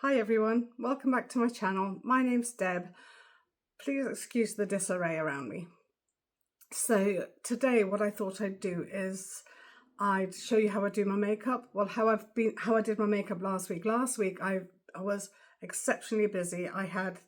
Hi everyone, welcome back to my channel. My name's Deb. Please excuse the disarray around me. So today what I thought I'd do is I'd show you how I do my makeup. Well, how I did my makeup last week. Last week I was exceptionally busy. I had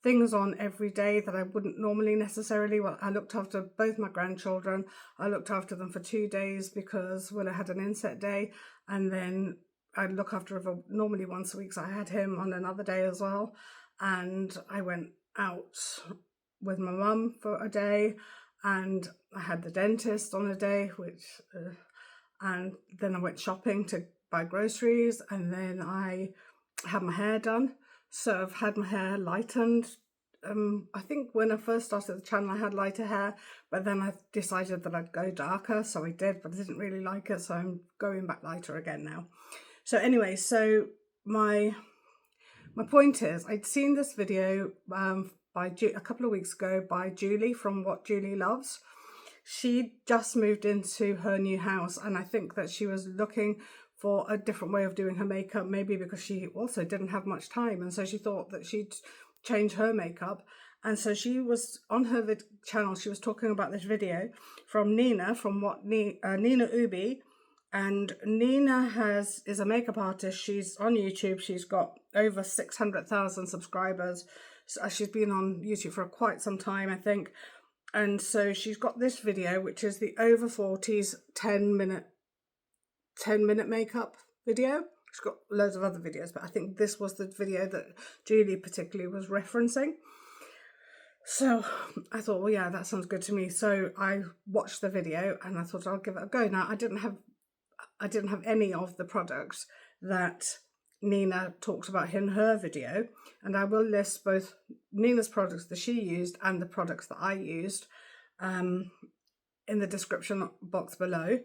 things on every day that I wouldn't normally necessarily. Well, I looked after both my grandchildren. I looked after them for 2 days because when I had an inset day, and then I'd look after him normally once a week, so I had him on another day as well. And I went out with my mum for a day, and I had the dentist on a day, and then I went shopping to buy groceries, and then I had my hair done. So I've had my hair lightened. I think when I first started the channel I had lighter hair, but then I decided that I'd go darker, so I did, but I didn't really like it, so I'm going back lighter again now. So anyway, so my point is, I'd seen this video by a couple of weeks ago by Julie from What Julie Loves. She just moved into her new house, and I think that she was looking for a different way of doing her makeup, maybe because she also didn't have much time, and so she thought that she'd change her makeup. And so she was on her channel, she was talking about this video from Nina, from Nina Ubi. And Nina is a makeup artist. She's on YouTube. She's got over 600,000 subscribers. So she's been on YouTube for quite some time, I think. And so she's got this video, which is the over 40s 10-minute makeup video. She's got loads of other videos, but I think this was the video that Julie particularly was referencing. So I thought, well, yeah, that sounds good to me. So I watched the video and I thought I'll give it a go. Now, I didn't have any of the products that Nina talked about in her video, and I will list both Nina's products that she used and the products that I used in the description box below.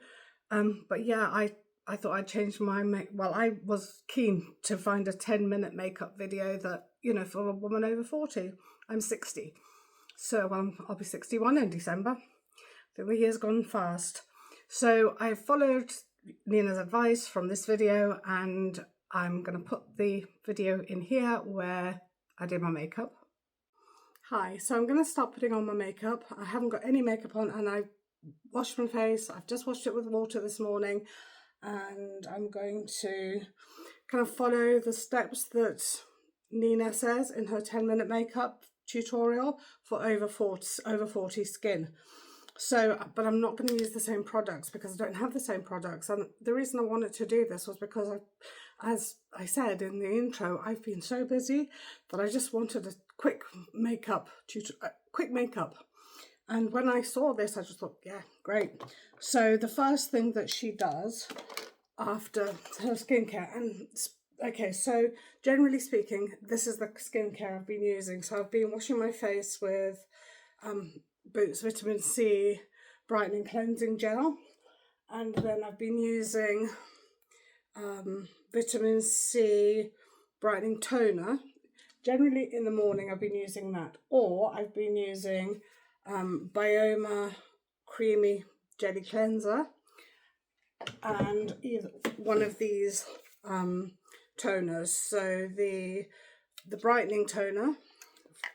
But yeah, I thought I'd change my well, I was keen to find a 10-minute makeup video that, you know, for a woman over 40. I'm 60, so I'll be 61 in December. The year's gone fast. So I followed Nina's advice from this video, and I'm going to put the video in here where I did my makeup. Hi, so I'm going to start putting on my makeup. I haven't got any makeup on, and I washed my face. I've just washed it with water this morning, and I'm going to kind of follow the steps that Nina says in her 10-minute makeup tutorial for over 40 skin. So, but I'm not going to use the same products because I don't have the same products. And the reason I wanted to do this was because, as I said in the intro, I've been so busy that I just wanted a quick makeup. And when I saw this, I just thought, yeah, great. So the first thing that she does after her skincare, and okay, so generally speaking, this is the skincare I've been using. So I've been washing my face with Boots Vitamin C Brightening Cleansing Gel, and then I've been using Vitamin C Brightening Toner. Generally in the morning I've been using that, or I've been using Byoma Creamy Jelly Cleanser, and either one of these toners. So the Brightening Toner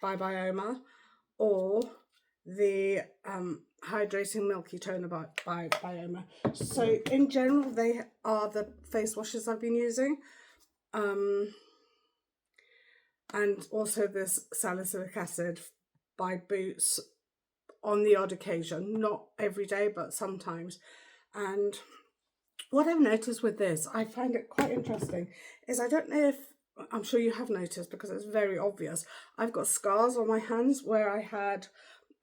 by Byoma, or the Hydrating Milky Toner by Byoma. So in general, they are the face washes I've been using. And also this salicylic acid by Boots on the odd occasion, not every day, but sometimes. And what I've noticed with this, I find it quite interesting, is I don't know if, I'm sure you have noticed because it's very obvious, I've got scars on my hands where I had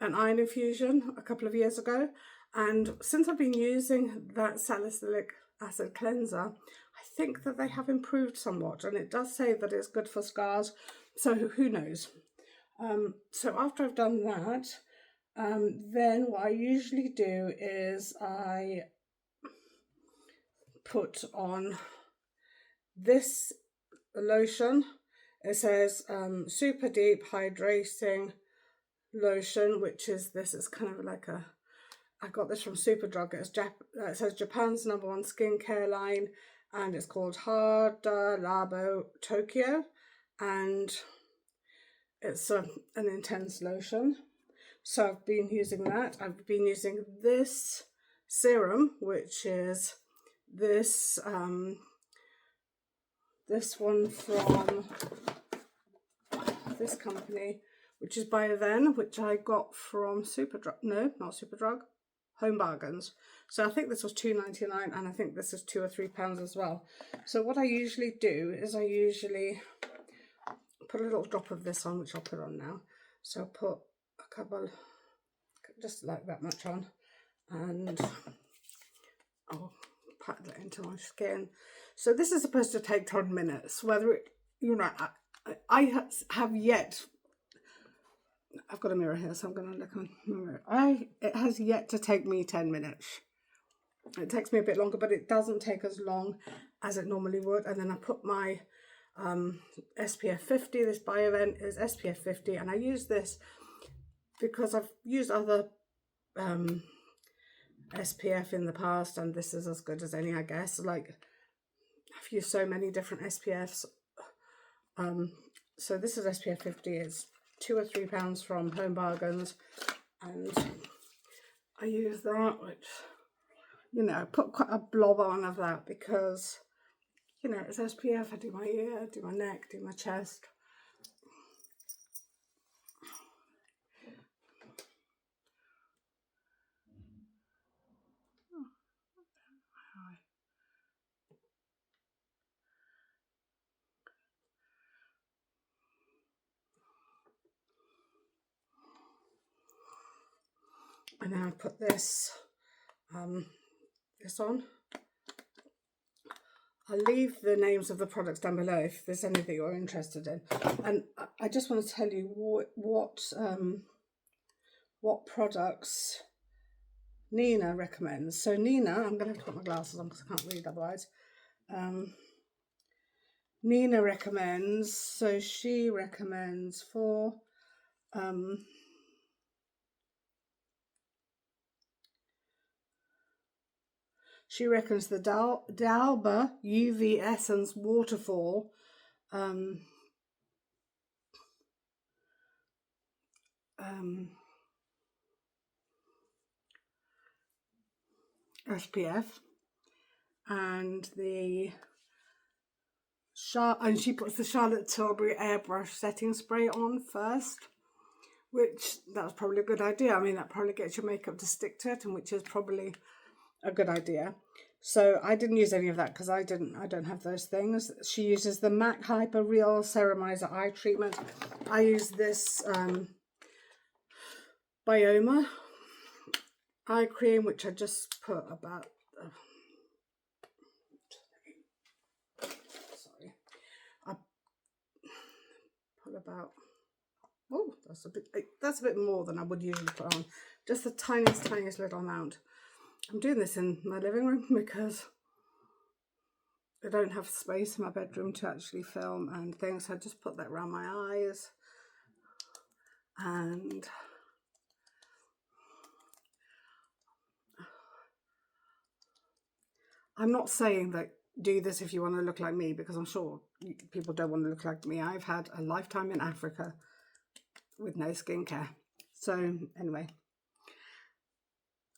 an iron infusion a couple of years ago, and since I've been using that salicylic acid cleanser, I think that they have improved somewhat, and it does say that it's good for scars, so who knows. So after I've done that, then what I usually do is I put on this lotion. It says super deep hydrating lotion, which is this. It's kind of like I got this from Superdrug. It says Japan's #1 skincare line, and it's called Hada Labo Tokyo, and it's an intense lotion. So I've been using that. I've been using this serum, which is this this one from this company, which is Biovene, which I got from Superdrug. No, not Superdrug, Home Bargains. So I think this was £2.99, and I think this is £2 or £3 as well. So what I usually do is I usually put a little drop of this on, which I'll put on now. So I'll put a couple, just like that much on, and I'll pat that into my skin. So this is supposed to take 10 minutes. Whether it, you know, I have yet. I've got a mirror here, so I'm going to look on the mirror. It has yet to take me 10 minutes. It takes me a bit longer, but it doesn't take as long as it normally would. And then I put my SPF 50. This Biovene is SPF 50, and I use this because I've used other SPF in the past, and this is as good as any, I guess. Like, I've used so many different SPFs. So this is SPF 50. It's £2 or £3 from Home Bargains, and I use that, which, you know, I put quite a blob on of that because, you know, it's SPF. I do my ear, do my neck, do my chest. And now I put this this on. I'll leave the names of the products down below if there's any that you're interested in. And I just want to tell you what products Nina recommends. So Nina, I'm going to have to put my glasses on because I can't read otherwise. Nina recommends, so she recommends for she reckons the D'Alba UV Essence Waterfall SPF, and she puts the Charlotte Tilbury Airbrush Setting Spray on first, which that's probably a good idea. I mean, that probably gets your makeup to stick to it, and which is probably a good idea. So I didn't use any of that because I don't have those things. She uses the MAC Hyper Real Ceramizer Eye Treatment. I use this Byoma eye cream, which I just put about I put about, oh, that's a bit more than I would usually put on. Just the tiniest little amount. I'm doing this in my living room because I don't have space in my bedroom to actually film and things, so I just put that around my eyes. And I'm not saying that do this if you want to look like me, because I'm sure people don't want to look like me. I've had a lifetime in Africa with no skincare. So anyway,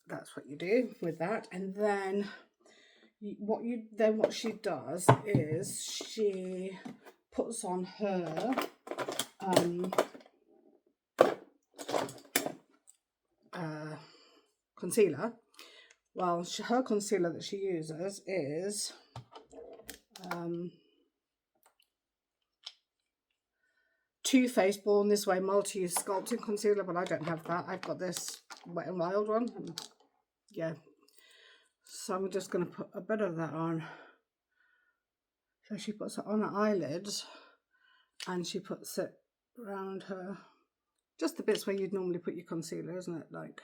that's what you do with that. And then what she does is she puts on her concealer. Well, her concealer that she uses is Too Faced Born This Way Multi-Use Sculpting Concealer, but I don't have that. I've got this Wet n Wild one. And yeah, so I'm just going to put a bit of that on. So she puts it on her eyelids, and she puts it around her, just the bits where you'd normally put your concealer, isn't it? Like,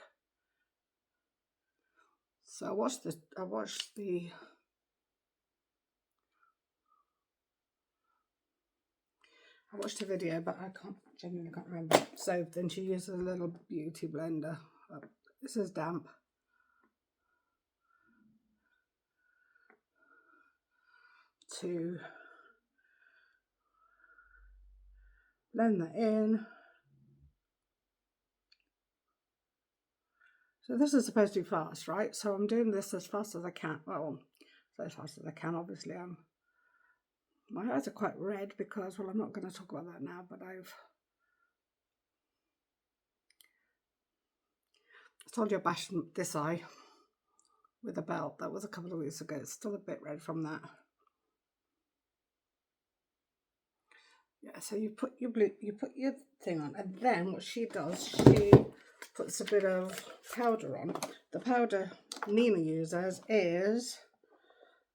so I watched the video, but I genuinely can't remember. So then she uses a little beauty blender. This is damp. to blend that in. So this is supposed to be fast, right? So I'm doing this as fast as I can. Well, so as fast as I can, obviously. My eyes are quite red because, well, I'm not going to talk about that now, but I told you I bashed this eye with a belt. That was a couple of weeks ago. It's still a bit red from that. Yeah, so you put your thing on, and then what she does, she puts a bit of powder on. The powder Nina uses is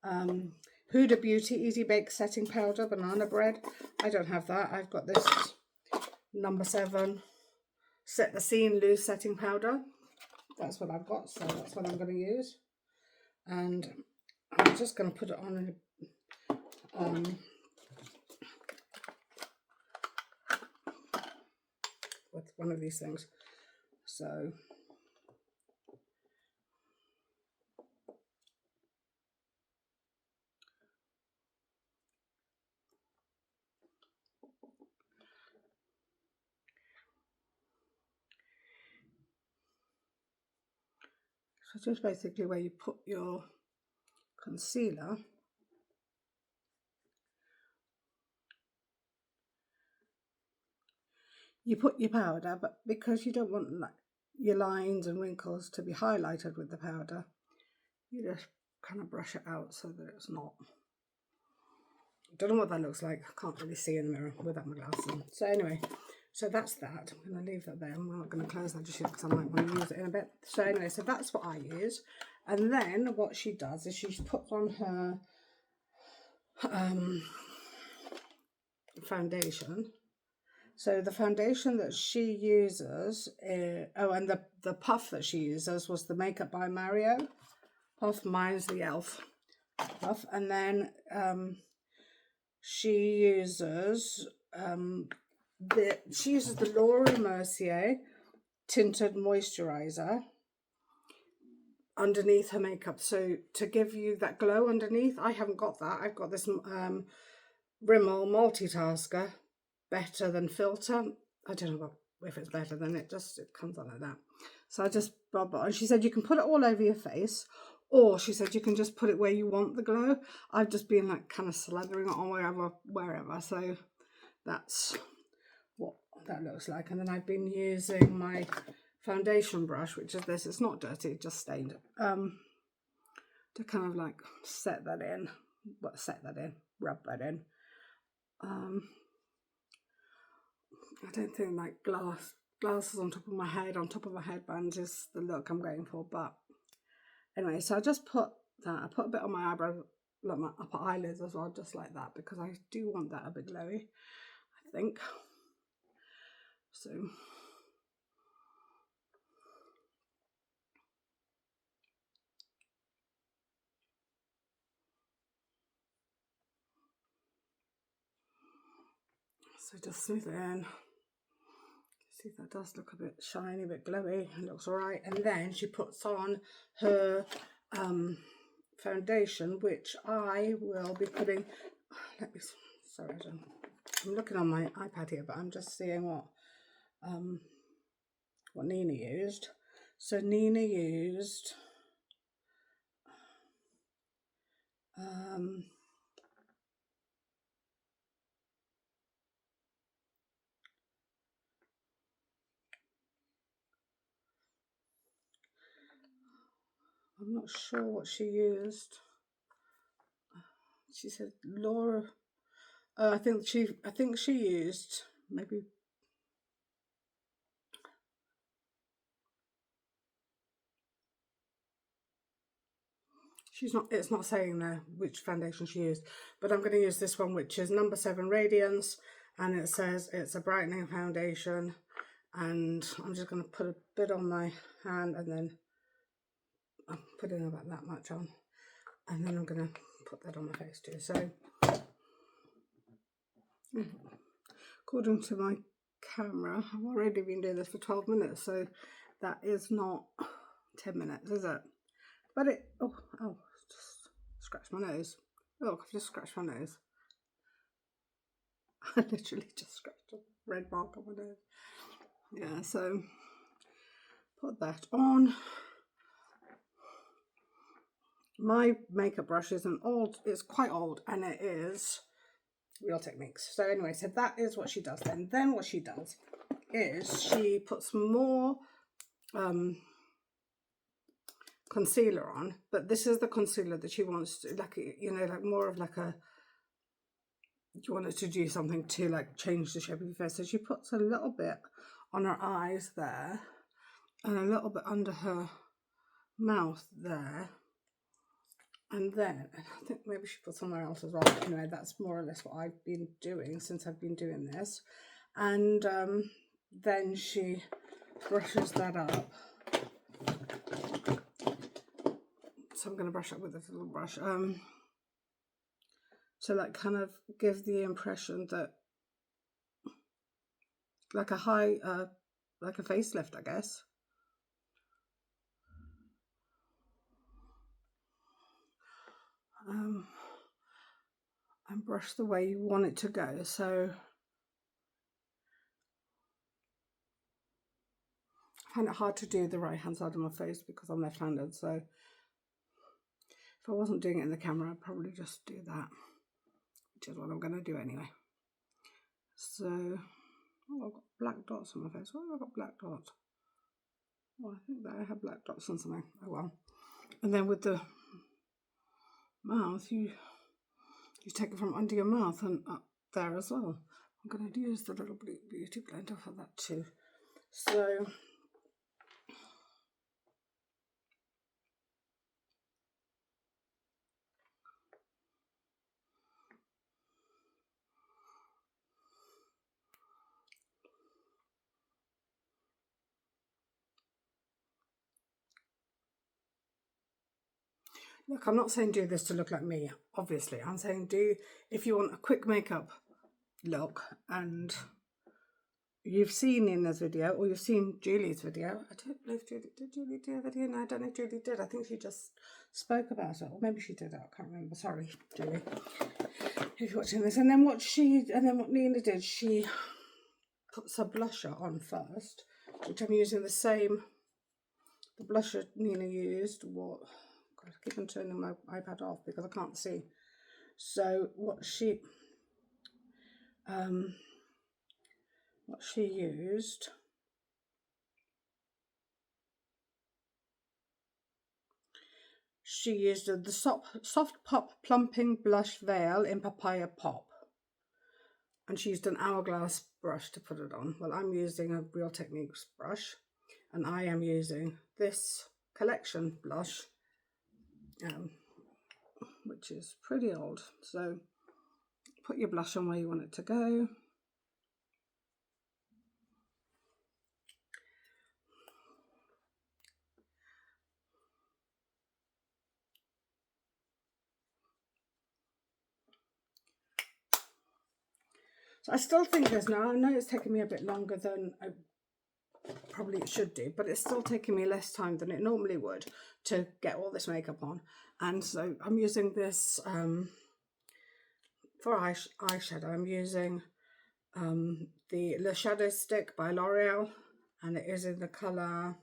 Huda Beauty Easy Bake Setting Powder, banana bread. I don't have that. I've got this number 7 Set the Scene Loose Setting Powder. That's what I've got, so that's what I'm going to use. And I'm just going to put it on with one of these things. So just basically where you put your concealer, you put your powder, but because you don't want your lines and wrinkles to be highlighted with the powder, you just kind of brush it out so that it's not. I don't know what that looks like. I can't really see in the mirror without my glasses on. So anyway, so that's that. I'm going to leave that there. I'm not going to close that just yet because I might want to use it in a bit. So anyway, so that's what I use. And then what she does is she puts on her foundation. So the foundation that she uses, and the puff that she uses was the Makeup by Mario puff. Mine's the e.l.f. puff. And then she uses the Laura Mercier tinted moisturizer underneath her makeup, so to give you that glow underneath. I haven't got that. I've got this Rimmel multitasker better than filter. I don't know if it's better than it comes out like that. So I just bob it on. She said you can put it all over your face, or she said you can just put it where you want the glow. I've just been like kind of slathering it on wherever. So that's what that looks like. And then I've been using my foundation brush, which is this. It's not dirty, it's just stained. To kind of like set that in, rub that in. I don't think like glasses on top of my headband is the look I'm going for, but anyway, so I just put that. I put a bit on my eyebrow, like my upper eyelids as well, just like that, because I do want that a bit glowy, I think. So just smooth it in. See, that does look a bit shiny, a bit glowy. It looks all right. And then she puts on her foundation, which I will be putting. Sorry, I'm looking on my iPad here, but I'm just seeing what Nina used. So Nina used I'm not sure what she used. She said Laura. I think she used maybe. It's not saying there which foundation she used, but I'm going to use this one, which is number 7 Radiance, and it says it's a brightening foundation. And I'm just going to put a bit on my hand, and then I'm putting about that much on, and then I'm going to put that on my face too. So according to my camera, I've already been doing this for 12 minutes, so that is not 10 minutes, is it? But just scratch my nose. Look, I've just scratched my nose. I literally just scratched a red mark on my nose. Yeah, so put that on. My makeup brush is it's quite old, and it is Real Techniques. So anyway, so that is what she does then. Then what she does is she puts more concealer on, but this is the concealer that she wants to, like, you know, like more of like a, you want it to do something to like change the shape of your face. So she puts a little bit on her eyes there and a little bit under her mouth there, and then I think maybe she put somewhere else as well. Anyway, that's more or less what I've been doing since I've been doing this. And then she brushes that up. So I'm going to brush up with this little brush to like kind of give the impression that like a high like a facelift, I guess. And brush the way you want it to go. So I find it hard to do the right hand side of my face because I'm left-handed, so if I wasn't doing it in the camera, I'd probably just do that, which is what I'm going to do anyway. So, oh, I've got black dots on my face. Why have I got black dots? Oh, I think that I have black dots on something. Oh well. And then with the mouth, you take it from under your mouth and up there as well. I'm going to use the little beauty blender for that too. So look, I'm not saying do this to look like me, obviously. I'm saying do, if you want a quick makeup look, and you've seen Nina's video or you've seen Julie's video. I don't know if did Julie do a video? No, I don't know if Julie did. I think she just spoke about it, or maybe she did. I can't remember. Sorry, Julie, if you're watching this. And then what Nina did, she puts a blusher on first, which I'm using the blusher Nina used. God, I keep on turning my iPad off because I can't see. So what she used, the Soft Pop Plumping Blush Veil in Papaya Pop. And she used an Hourglass brush to put it on. Well, I'm using a Real Techniques brush, and I am using this collection blush, which is pretty old. So put your blush on where you want it to go. So I still think I know it's taken me a bit longer than I probably it should do, but it's still taking me less time than it normally would to get all this makeup on. And so I'm using this for eyeshadow. I'm using the Le Shadow Stick by L'Oreal, and it is in the colour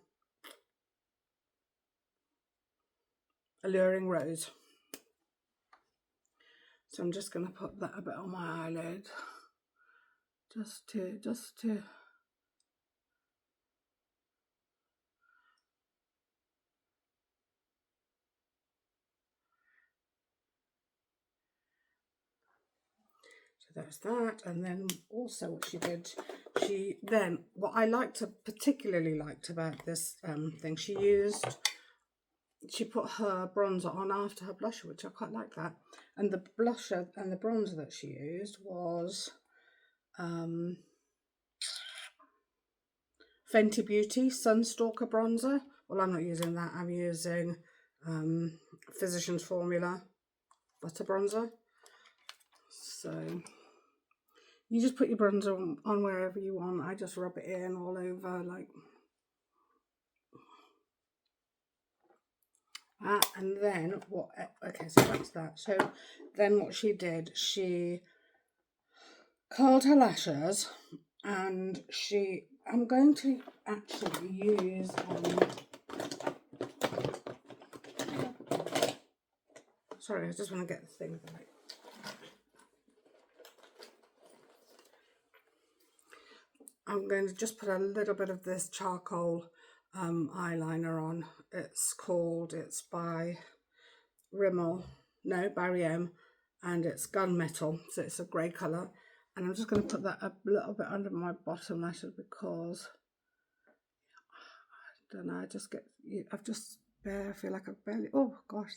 Alluring Rose. So I'm just going to put that a bit on my eyelid, just to so there's that. And then also what she did, what I particularly liked about this thing, she put her bronzer on after her blusher, which I quite like that. And the blusher and the bronzer that she used was Fenty Beauty Sunstalker bronzer. Well, I'm not using that. I'm using Physicians Formula butter bronzer. So you just put your bronzer on wherever you want. I just rub it in all over, like. And then what, okay, so that's that. So then what she did, she curled her lashes, and I'm going to actually use, sorry, I just want to get the thing right. I'm going to just put a little bit of this charcoal eyeliner on. It's by Rimmel, no, Byoma, and it's gunmetal, so it's a grey colour. And I'm just going to put that a little bit under my bottom lashes because, I don't know, I feel like I've barely, oh gosh,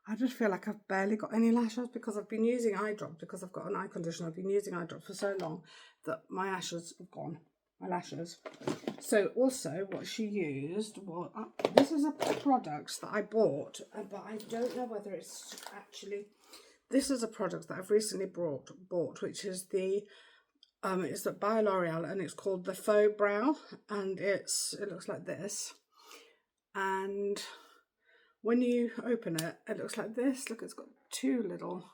I just feel like I've barely got any lashes because I've been using eye drops, because I've got an eye condition. I've been using eye drops for so long that my lashes have gone, my lashes. So also what she used was, this is a product that I bought, but I don't know whether it's actually, this is a product that I've recently bought, which is it's by L'Oreal, and it's called the Faux Brow, and it looks like this. And when you open it, it looks like this. Look, it's got two little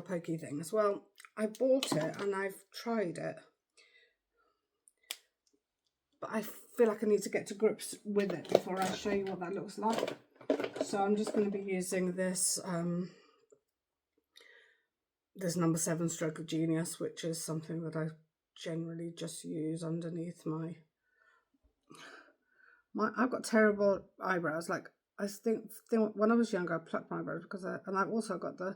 pokey things. Well, I bought it and I've tried it, but I feel like I need to get to grips with it before I show you what that looks like. So I'm just going to be using this this number 7 Stroke of Genius, which is something that I generally just use underneath my I've got terrible eyebrows. Like, I think when I was younger I plucked my eyebrows because and I've also got the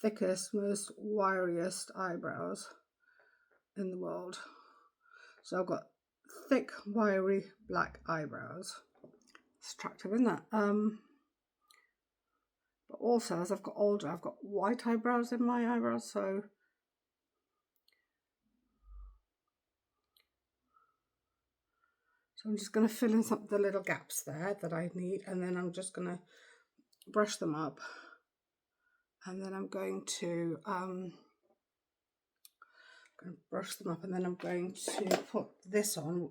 thickest, most wiriest eyebrows in the world. So I've got thick, wiry black eyebrows. It's attractive, isn't it? But also, as I've got older, I've got white eyebrows in my eyebrows, so I'm just going to fill in some of the little gaps there that I need, and then I'm just going to brush them up, and then I'm going to brush them up, and then I'm going to put this on.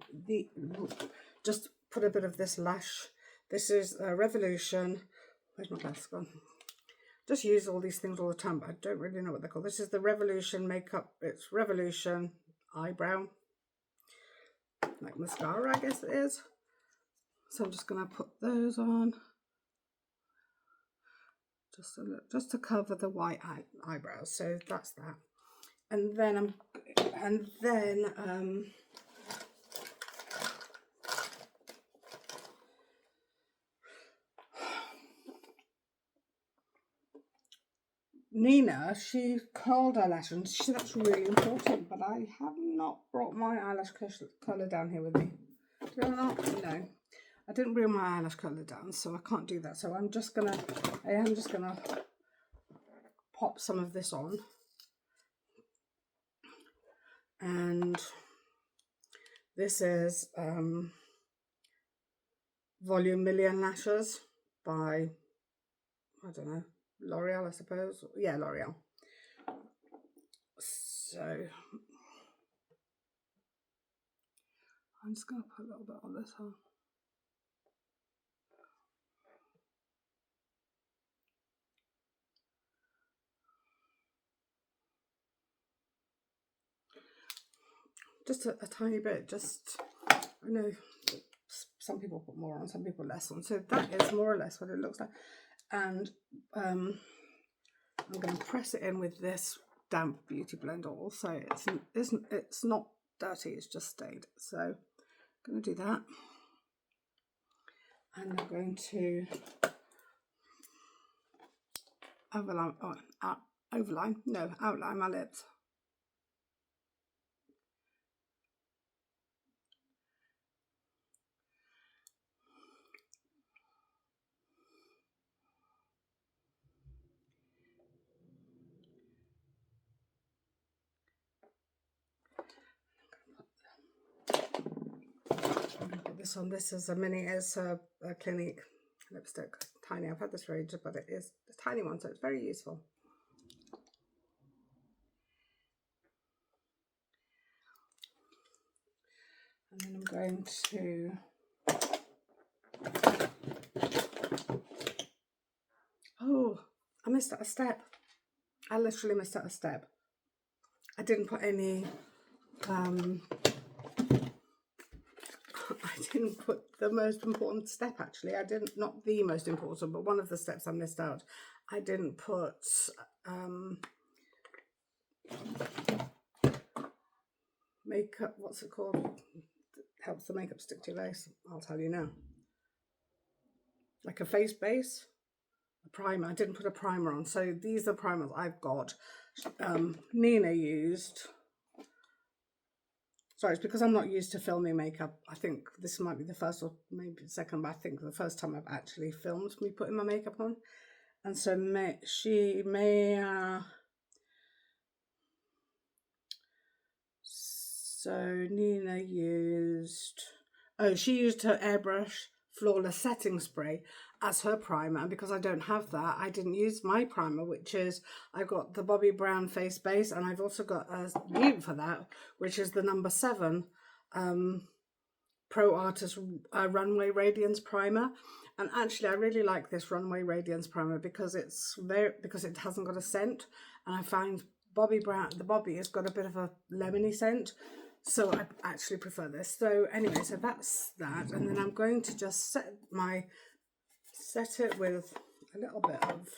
Just put a bit of this lash. This is Revolution. Where's my glasses gone? Just use all these things all the time, but I don't really know what they're called. This is the Revolution makeup. It's Revolution eyebrow, like mascara, I guess it is. So I'm just going to put those on, just to cover the white eyebrows. So that's that. And then Nina, she curled her lashes, and that's really important, but I have not brought my eyelash colour down here with me. Did I not? No. I didn't bring my eyelash colour down, so I can't do that. So I am just gonna pop some of this on. And this is Volume Million Lashes by, I don't know, L'Oreal, I suppose. Yeah, L'Oreal. So I'm just going to put a little bit on this one. Just a tiny bit. I know some people put more on, some people less on. So that is more or less what it looks like. And I'm going to press it in with this damp beauty blender. Also, it's not dirty, it's just stayed. So I'm going to do that, and I'm going to outline my lips. This one, this is a Clinique lipstick, tiny. I've had this for ages, but it is a tiny one, so it's very useful. And then I'm going to oh, I missed out a step. I literally missed out a step. I didn't put any I didn't put the most important step, actually. I didn't, not the most important, but one of the steps I missed out. I didn't put makeup, what's it called? Helps the makeup stick to your face. I'll tell you now. Like a face base, a primer. I didn't put a primer on. So these are primers I've got. Nina used. Sorry, it's because I'm not used to filming makeup. I think this might be the first or maybe the second, but I think the first time I've actually filmed me putting my makeup on. And so so Nina used, she used her Airbrush Flawless Setting Spray as her primer. And because I don't have that, I didn't use my primer, which is, I've got the Bobbi Brown face base, and I've also got a dupe for that, which is the number 7 Pro Artist Runway Radiance Primer. And actually, I really like this Runway Radiance Primer because it hasn't got a scent, and I find Bobbi Brown, the Bobbi, has got a bit of a lemony scent, so I actually prefer this. So anyway, so that's that, and then I'm going to just set it with a little bit of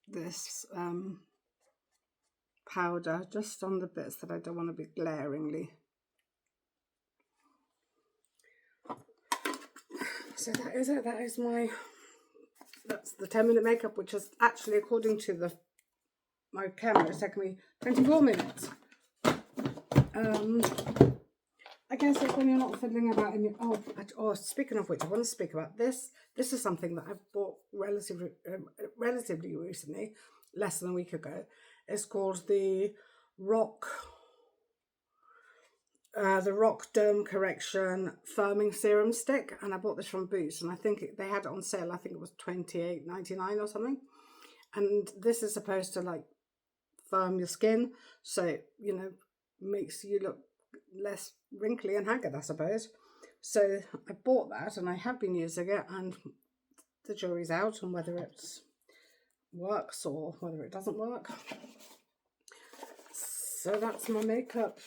this powder just on the bits that I don't want to be glaringly. So that is it. That's the 10-minute makeup, which is actually, according to my camera, it's taken me 24 minutes. I guess it's when you're not fiddling about in your, speaking of which, I want to speak about this. This is something that I've bought relatively recently, less than a week ago. It's called the Rock Derm Correction Firming Serum Stick, and I bought this from Boots, and I think they had it on sale. I think it was $28.99 or something. And this is supposed to like firm your skin, so makes you look less wrinkly and haggard, I suppose. So I bought that, and I have been using it, and the jury's out on whether it works or whether it doesn't work. So that's my makeup.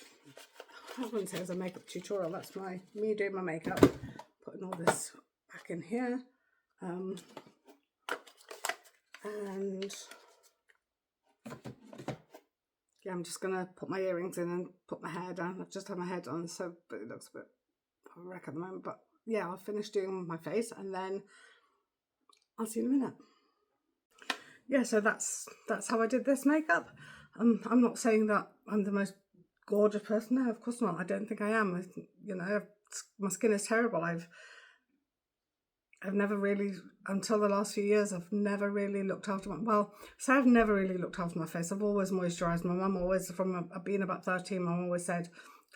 I wouldn't say it's a makeup tutorial. That's me doing my makeup, putting all this back in here, and yeah, I'm just gonna put my earrings in and put my hair down. I've just had my hair done, but it looks a bit of a wreck at the moment. But yeah, I'll finish doing my face, and then I'll see you in a minute. Yeah, so that's how I did this makeup. I'm not saying that I'm the most gorgeous person. No, of course not. I don't think I am. My skin is terrible. I've never really, until the last few years, I've never really looked after I've never really looked after my face. I've always moisturised. My mum always, from being about 13, Mum always said,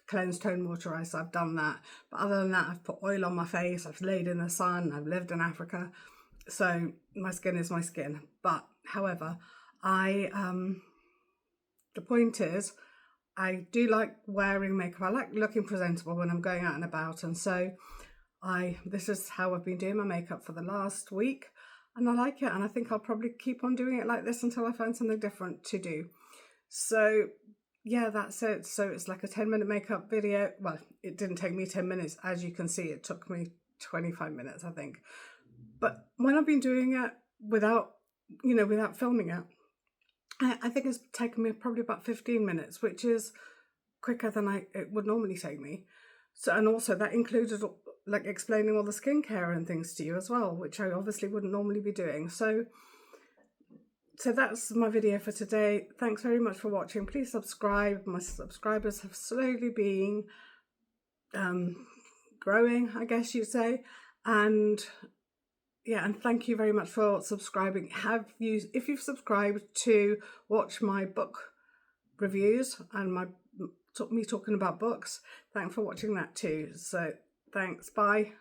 cleanse, tone, moisturise. So I've done that. But other than that, I've put oil on my face. I've laid in the sun. I've lived in Africa. So my skin is my skin. But however, the point is, I do like wearing makeup. I like looking presentable when I'm going out and about, and so this is how I've been doing my makeup for the last week, and I like it, and I think I'll probably keep on doing it like this until I find something different to do. So yeah, that's it. So it's like a 10-minute makeup video. Well, it didn't take me 10 minutes. As you can see, it took me 25 minutes, I think. But when I've been doing it without filming it, I think it's taken me probably about 15 minutes, which is quicker than it would normally take me. So, and also that included like explaining all the skincare and things to you as well, which I obviously wouldn't normally be doing. So that's my video for today. Thanks very much for watching. Please subscribe. My subscribers have slowly been growing, I guess you'd say. And yeah, and thank you very much for subscribing. If you've subscribed to watch my book reviews and me talking about books, thanks for watching that too. So thanks, bye.